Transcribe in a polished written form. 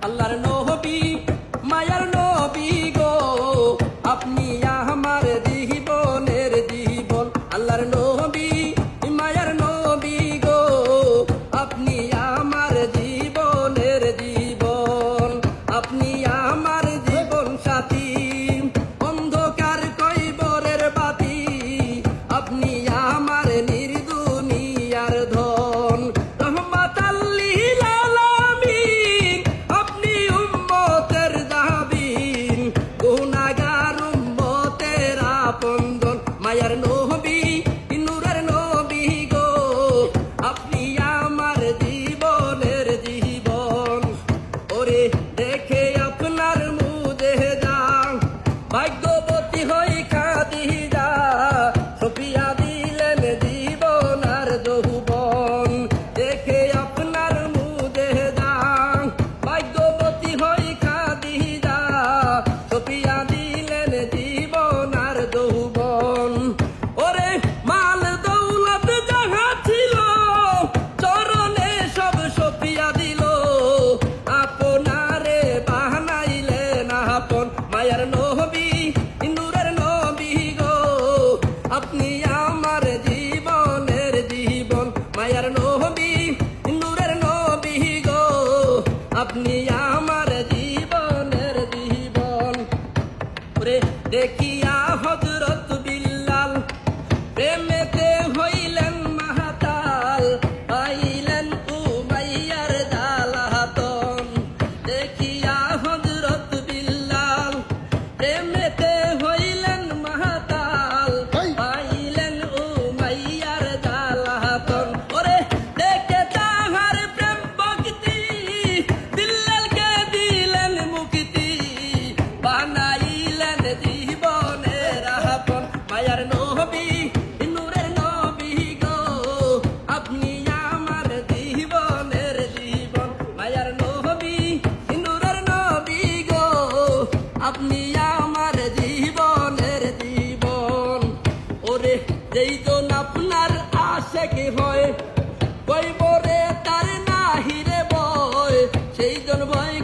আল্লাহর নবী মায়ার নবী গো আপনি আমার জীবনের জীবন। আল্লাহর নবী মায়ার নবী গো আপনি আমার জীবনের জীবন। আপনি আমার জীবন সাথী অন্ধকার কয়বরের বাতি। আপনি আমার নির্দুনিয়ার ধন রহমাতাল লিল আলামিন। আপনি উম্মতের জাবিন গুনাহগার উম্মতের আপনজন। মায়ার নবী নূরের নবী গো আপনি আমার জীবনের জীবন। ওরে দেখে আপনার মুজেজা ভাগ্যবতী হই খাদিজা সফিয়া দিলেন জীবন আর যৌবন। দেখে আপনার মুজেজা ভাগ্যবতী হই খাদিজা সফিয়া দিলেন জীবন আর যৌবন। ওরে মাল দৌলত যাহা ছিল চরণে সব সফিয়া দিল। আপনারে বানাইলেন আপন। মায়ার নবী নূরের নবী গো আপনি আমার জীবনের জীবন। মায়ার নবী নূরের নবী গো আপনি আমার জীবনের জীবন। ওরে দেখিয়া হযরত বিল্লাল প্রেমেতে হইলেন মাহাতাল পাইলেন উমাইয়ার জ্বালাতন। দেখিয়া হযরত বিল্লাল প্রেমেতে হইলেন মাহাতাল পাইলেন উমাইয়ার জ্বালাতন। ওরে দেখে তাহার প্রেম ভক্তি বিল্লালকে দিলেন মুক্তি বানাইলেন জীবনের আপন। মায়ার নবী নূরের নবী গো আপনি আমার জীবনের জীবন। মায়ার নবী নূরের নবী গো আপনি আমার জীবনের জীবন। ওরে যেইজন আপনার আশেক হয় কইবরে তার নাহিরে বয় সেইজন ভয়